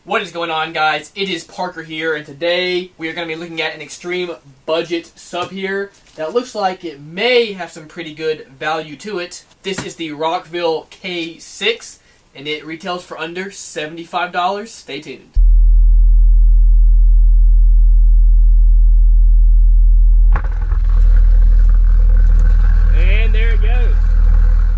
What is going on, guys? It is Parker here, and today we are going to be looking at an extreme budget sub here that looks like it may have some pretty good value to it. This is the Rockville K6, and it retails for under $75. Stay tuned. And there it goes.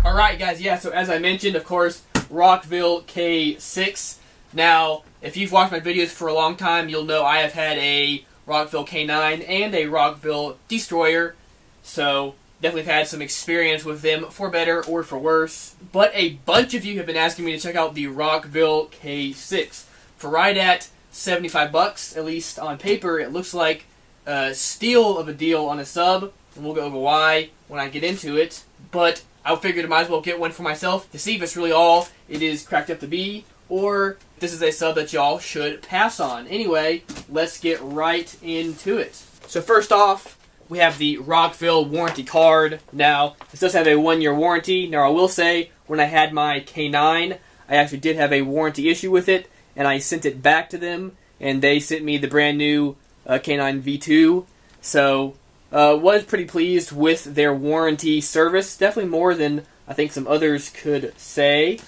Alright, guys, yeah, so as I mentioned, of course, Rockville K6. Now, if you've watched my videos for a long time, you'll know I have had a Rockville K9 and a Rockville Destroyer, so definitely have had some experience with them, for better or for worse. But a bunch of you have been asking me to check out the Rockville K6 for right at $75, at least on paper. It looks like a steal of a deal on a sub, and we'll go over why when I get into it. But I figured I might as well get one for myself to see if it's really all it is cracked up to be, or this is a sub that y'all should pass on. Anyway, let's get right into it. So first off, we have the Rockville warranty card. Now, this does have a 1-year warranty. Now, I will say, when I had my K9, I actually did have a warranty issue with it, and I sent it back to them, and they sent me the brand new K9 V2. So, was pretty pleased with their warranty service. Definitely more than I think some others could say.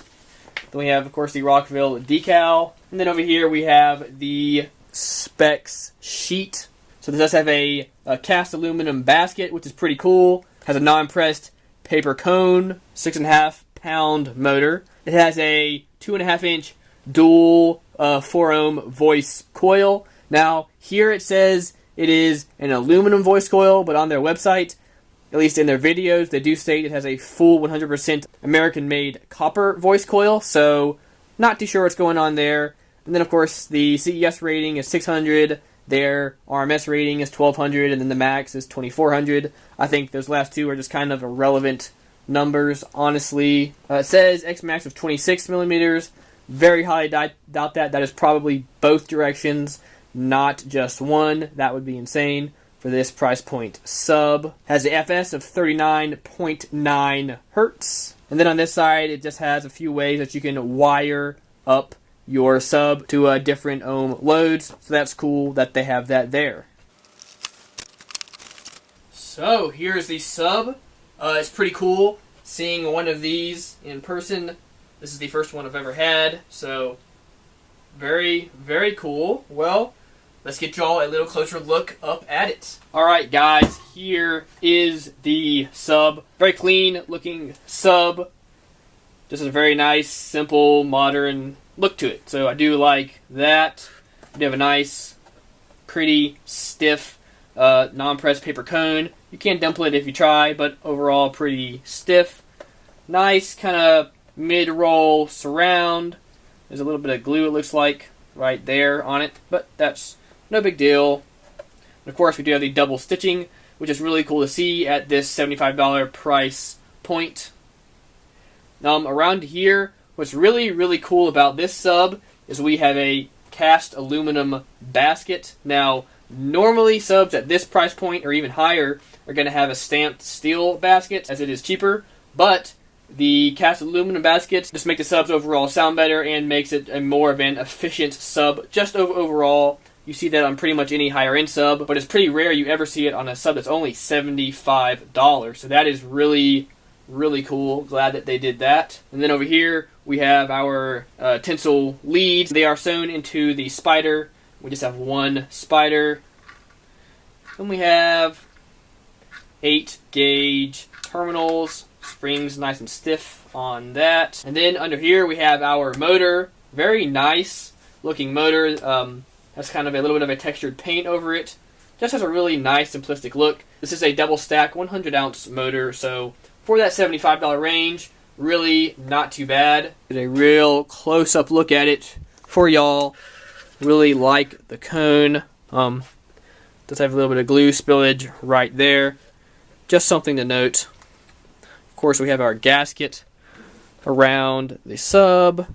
Then we have, of course, the Rockville decal. And then over here we have the specs sheet. So this does have a cast aluminum basket, which is pretty cool. Has a non-pressed paper cone, 6.5 pound motor. It has a 2.5 inch dual 4 ohm voice coil. Now, here it says it is an aluminum voice coil, but on their website, at least in their videos, they do state it has a full 100% American-made copper voice coil, so not too sure what's going on there. And then, of course, the CES rating is 600, their RMS rating is 1200, and then the max is 2400. I think those last two are just kind of irrelevant numbers, honestly. It says X-Max of 26 millimeters. Very highly doubt that. That is probably both directions, not just one. That would be insane for this price point sub. Has the FS of 39.9 hertz. And then on this side, it just has a few ways that you can wire up your sub to different ohm loads. So that's cool that they have that there. So here's the sub. It's pretty cool seeing one of these in person. This is the first one I've ever had. So very, very cool. Well, let's get y'all a little closer look up at it. Alright, guys, here is the sub. Very clean looking sub. Just a very nice, simple, modern look to it. So I do like that. We do have a nice, pretty, stiff, non-pressed paper cone. You can dimple it if you try, but overall pretty stiff. Nice kind of mid-roll surround. There's a little bit of glue, it looks like, right there on it, but that's no big deal. And of course, we do have the double stitching, which is really cool to see at this $75 price point. Around here, what's really, really cool about this sub is we have a cast aluminum basket. Now, normally subs at this price point or even higher are going to have a stamped steel basket, as it is cheaper, but the cast aluminum baskets just make the subs overall sound better and makes it a more of an efficient sub just overall. You see that on pretty much any higher end sub, but it's pretty rare you ever see it on a sub that's only $75. So that is really, really cool. Glad that they did that. And then over here, we have our tinsel leads. They are sewn into the spider. We just have one spider. Then we have 8 gauge terminals. Springs nice and stiff on that. And then under here, we have our motor. Very nice looking motor. Has kind of a little bit of a textured paint over it. Just has a really nice, simplistic look. This is a double stack 100 ounce motor, so for that $75 range, really not too bad. Get a real close-up look at it for y'all. Really like the cone. Does have a little bit of glue spillage right there. Just something to note. Of course, we have our gasket around the sub.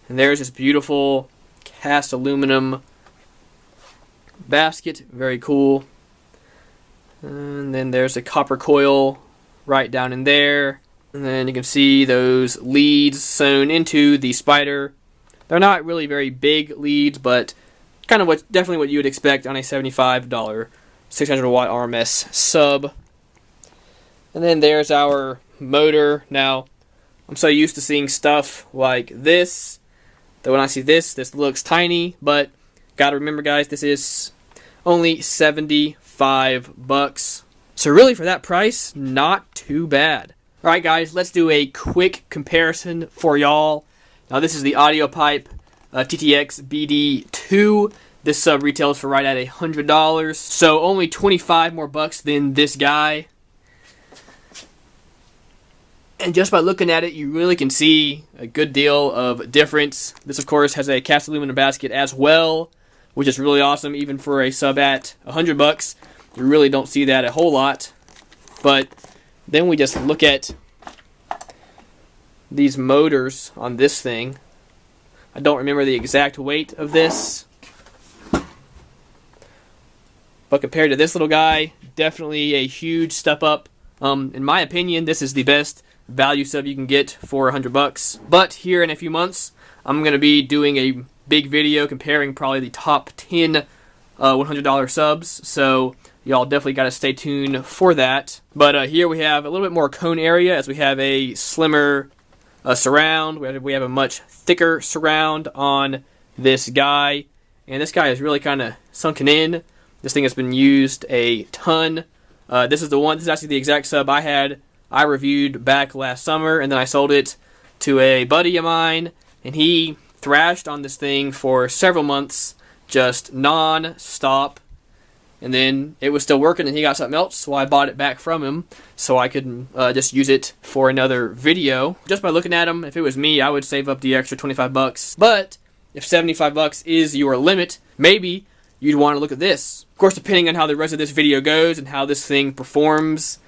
And there's this beautiful cast aluminum basket. Very cool. And then there's a copper coil right down in there. And then you can see those leads sewn into the spider They're not really very big leads, but kind of definitely what you would expect on a $75 600 watt RMS sub. And then there's our motor. Now, I'm so used to seeing stuff like this that when I see this looks tiny, but gotta remember, guys, this is only $75. So really, for that price, not too bad. Alright guys, let's do a quick comparison for y'all. Now this is the audio pipe TTX BD2. This sub retails for right at $100, so only 25 more bucks than this guy. And just by looking at it, you really can see a good deal of difference. This, of course, has a cast aluminum basket as well, which is really awesome. Even for a sub at $100, you really don't see that a whole lot. But then we just look at these motors on this thing. I don't remember the exact weight of this, but compared to this little guy, definitely a huge step up. In my opinion, this is the best value sub you can get for $100. But here in a few months, I'm going to be doing a big video comparing probably the top 10 $100 subs, so y'all definitely got to stay tuned for that. But here we have a little bit more cone area, as we have a slimmer surround. We have a much thicker surround on this guy, and this guy is really kind of sunken in. This thing has been used a ton. This is actually the exact sub I reviewed back last summer, and then I sold it to a buddy of mine, and he thrashed on this thing for several months, just non-stop, and then it was still working and he got something else, so I bought it back from him so I could just use it for another video. Just by looking at him, if it was me, I would save up the extra 25 bucks, but if 75 bucks is your limit, maybe you'd want to look at this. Of course, depending on how the rest of this video goes and how this thing performs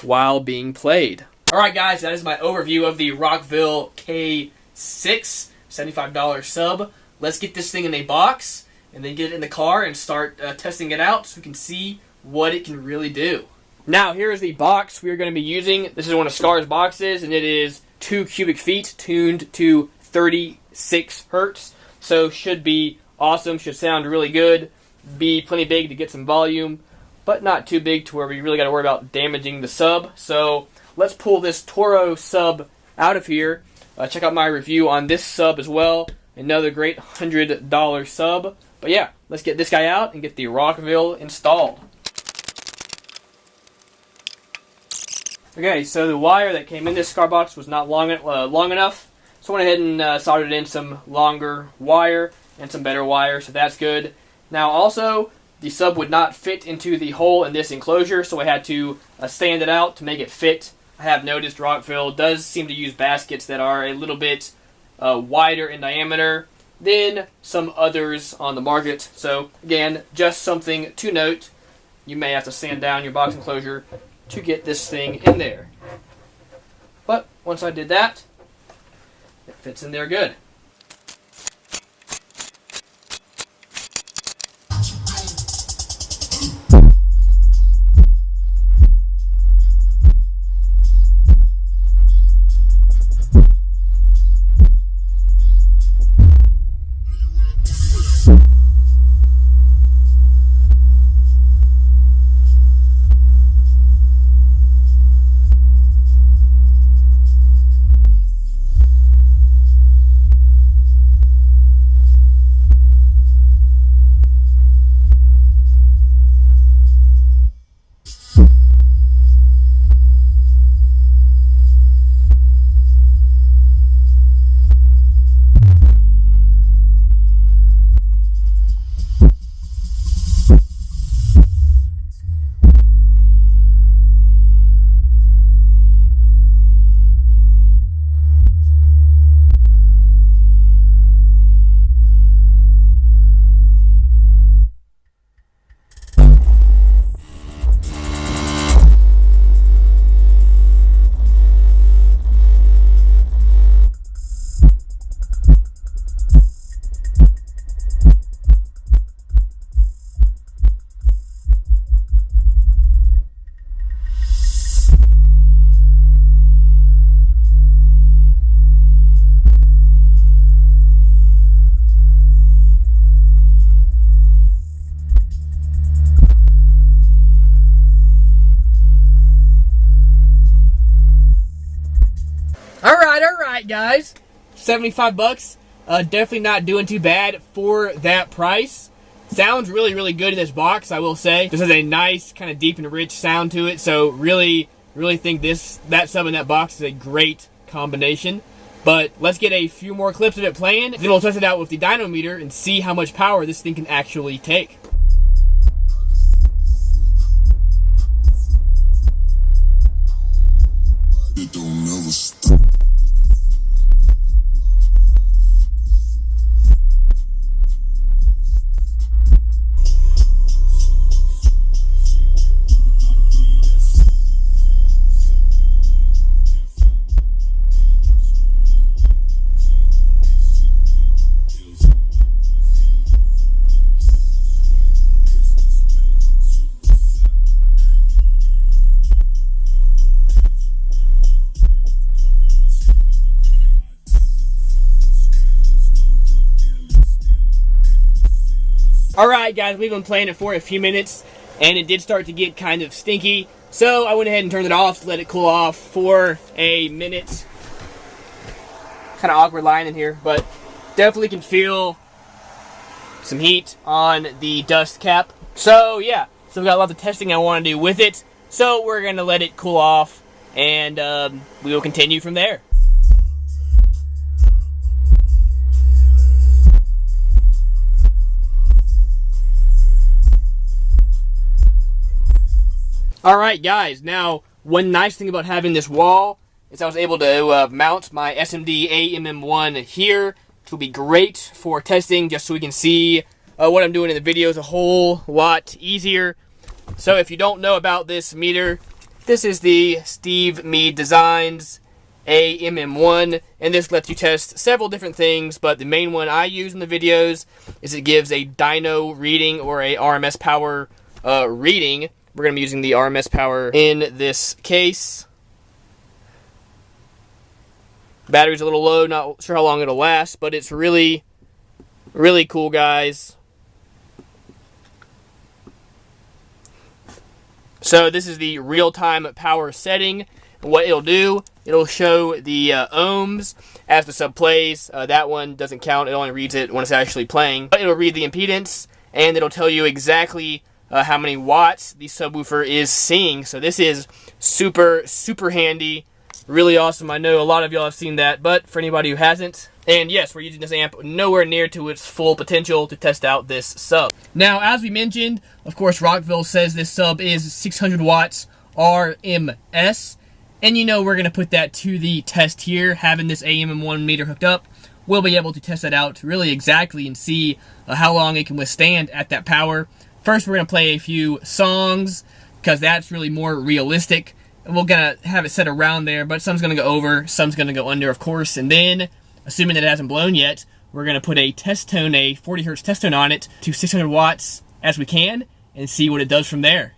while being played. Alright guys, that is my overview of the Rockville K6 $75 sub. Let's get this thing in a box and then get it in the car and start testing it out so we can see what it can really do. Now, here is the box we are going to be using. This is one of Skar's boxes, and it is 2 cubic feet tuned to 36 hertz. So should be awesome, should sound really good, be plenty big to get some volume, but not too big to where we really got to worry about damaging the sub. So let's pull this Toro sub out of here. Check out my review on this sub as well. Another great $100 sub. But yeah, let's get this guy out and get the Rockville installed. Okay, so the wire that came in this Skar Box was not long enough, so I went ahead and soldered in some longer wire and some better wire, so that's good. Now also, the sub would not fit into the hole in this enclosure, so I had to sand it out to make it fit. I have noticed Rockville does seem to use baskets that are a little bit wider in diameter than some others on the market. So again, just something to note. You may have to sand down your box enclosure to get this thing in there. But once I did that, it fits in there good. Alright guys, 75 bucks. Definitely not doing too bad for that price. Sounds really, really good in this box, I will say. This has a nice, kind of deep and rich sound to it, so really think that sub in that box is a great combination. But let's get a few more clips of it playing, then we'll test it out with the dyno meter and see how much power this thing can actually take. It don't never stop. Alright guys, we've been playing it for a few minutes, and it did start to get kind of stinky, so I went ahead and turned it off to let it cool off for a minute. Kind of awkward line in here, but definitely can feel some heat on the dust cap. So yeah, so we've got a lot of testing I want to do with it, so we're going to let it cool off, and we will continue from there. Alright guys, now one nice thing about having this wall is I was able to mount my SMD AMM1 here, which will be great for testing just so we can see what I'm doing in the videos a whole lot easier. So if you don't know about this meter, this is the Steve Mead Designs AMM1, and this lets you test several different things, but the main one I use in the videos is it gives a dyno reading or a RMS power reading. We're going to be using the RMS power in this case. Battery's a little low, not sure how long it'll last, but it's really, really cool, guys. So this is the real-time power setting. What it'll do, it'll show the ohms as the sub plays. That one doesn't count, it only reads it when it's actually playing. But it'll read the impedance, and it'll tell you exactly how many watts the subwoofer is seeing. So this is super handy, really awesome. I know a lot of y'all have seen that, but for anybody who hasn't, and yes, we're using this amp nowhere near to its full potential to test out this sub. Now, as we mentioned, of course, Rockville says this sub is 600 watts RMS, and you know we're going to put that to the test here. Having this AMM1 meter hooked up, we'll be able to test that out really exactly and see how long it can withstand at that power. First, we're going to play a few songs, because that's really more realistic. And we're going to have it set around there, but some's going to go over, some's going to go under, of course. And then, assuming that it hasn't blown yet, we're going to put a test tone, a 40 hertz test tone on it to 600 watts as we can, and see what it does from there.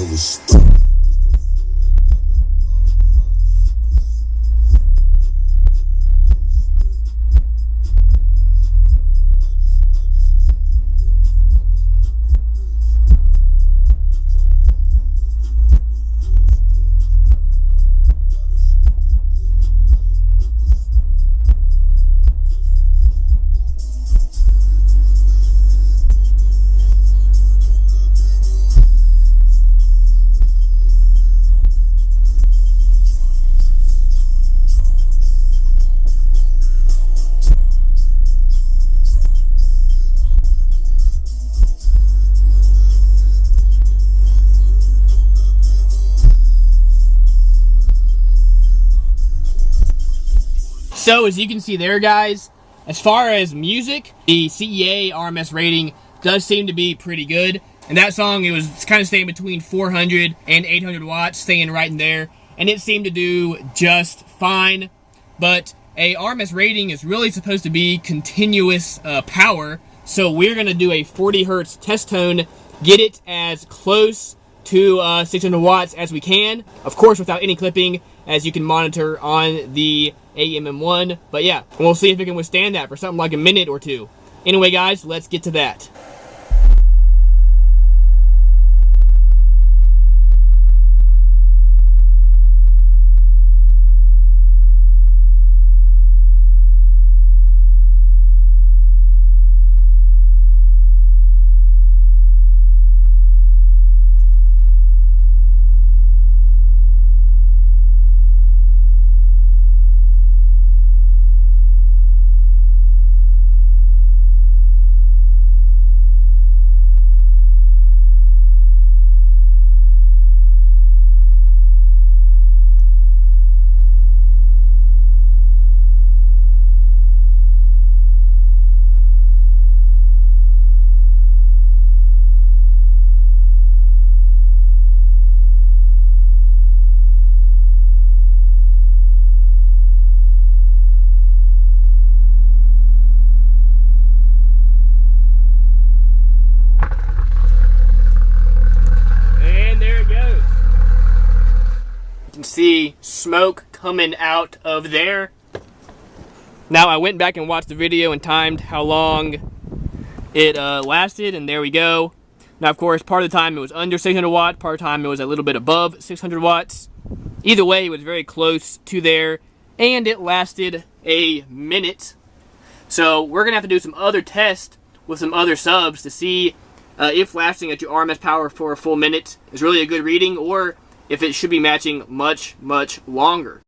So, as you can see there, guys, as far as music, the CEA RMS rating does seem to be pretty good. And that song, it was kind of staying between 400 and 800 watts, staying right in there. And it seemed to do just fine. But a RMS rating is really supposed to be continuous power. So we're going to do a 40 hertz test tone, get it as close to 600 watts as we can. Of course, without any clipping, as you can monitor on the AMM1. But yeah, we'll see if it can withstand that for something like a minute or two. Anyway, guys, let's get to that. see smoke coming out of there. Now I went back and watched the video and timed how long it lasted, and there we go. Now of course, part of the time it was under 600 watts, part of the time it was a little bit above 600 watts. Either way, it was very close to there, and it lasted a minute. So we're gonna have to do some other tests with some other subs to see if lasting at your RMS power for a full minute is really a good reading, or if it should be matching much, much longer.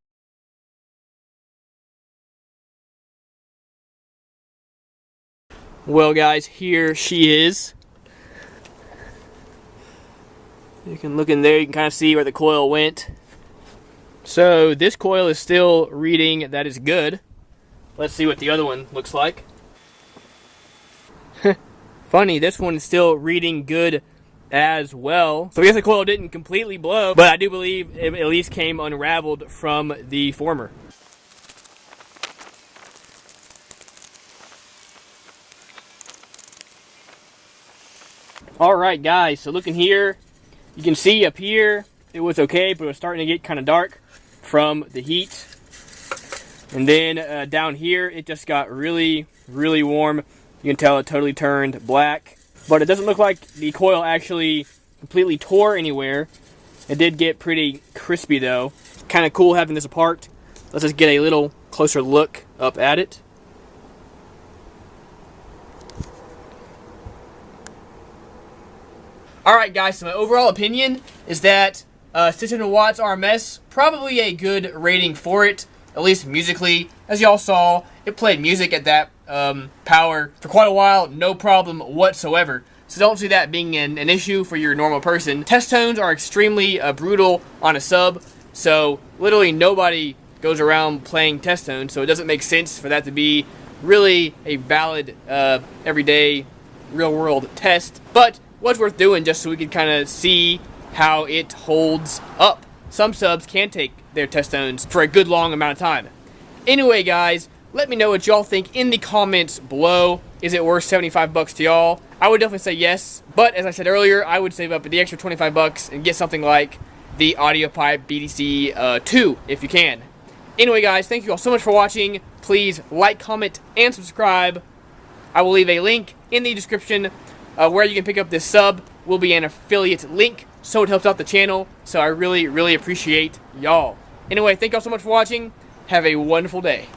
Well guys, here she is. You can look in there, you can kind of see where the coil went. So this coil is still reading, that is good. Let's see what the other one looks like. Funny, this one is still reading good as well. So I guess the coil didn't completely blow, but I do believe it at least came unraveled from the former. Alright guys, so looking here, you can see up here, it was okay, but it was starting to get kind of dark from the heat. And then down here, it just got really, really warm. You can tell it totally turned black. But it doesn't look like the coil actually completely tore anywhere. It did get pretty crispy though. Kind of cool having this apart. Let's just get a little closer look up at it. Alright guys, so my overall opinion is that 600 watts RMS, probably a good rating for it, at least musically. As y'all saw, it played music at that power for quite a while, no problem whatsoever. So don't see that being an issue for your normal person. Test tones are extremely brutal on a sub, so literally nobody goes around playing test tones, so it doesn't make sense for that to be really a valid everyday real-world test. But what's worth doing just so we can kind of see how it holds up. Some subs can take their test tones for a good long amount of time. Anyway guys, let me know what y'all think in the comments below. Is it worth 75 bucks to y'all? I would definitely say yes, but as I said earlier, I would save up the extra 25 bucks and get something like the AudioPipe BDC 2 if you can. Anyway guys, thank you all so much for watching. Please like, comment, and subscribe. I will leave a link in the description where you can pick up this sub. Will be an affiliate link, so it helps out the channel. So I really, really appreciate y'all. Anyway, thank y'all so much for watching. Have a wonderful day.